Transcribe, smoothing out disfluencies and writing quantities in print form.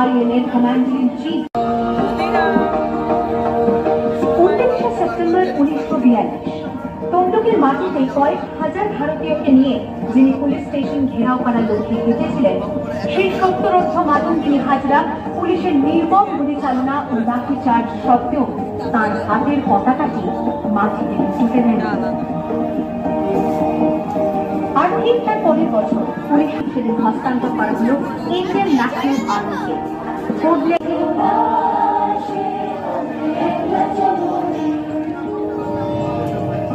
INA Commander-in-Chief। 19 September 1942 তমলুকের মাটিতে কয়েক হাজার ভারতীয়কে নিয়ে যিনি পুলিশ স্টেশন ঘেরাও করার লক্ষ্যে হেঁটেছিলেন, সেই সত্তরোর্ধ মাতঙ্গিনী হাজরা পুলিশের নির্মম গুলিচালনা ও লাঠিচার্জ সত্ত্বেও তার হাতের পতাকাটি মাটি থেকে ছুটে দেন। আর ঠিক তার পরের বছর পুলিশ সেদিন হস্তান্তর করা হল ইন্ডিয়ান ন্যাশনাল আর্মিকে।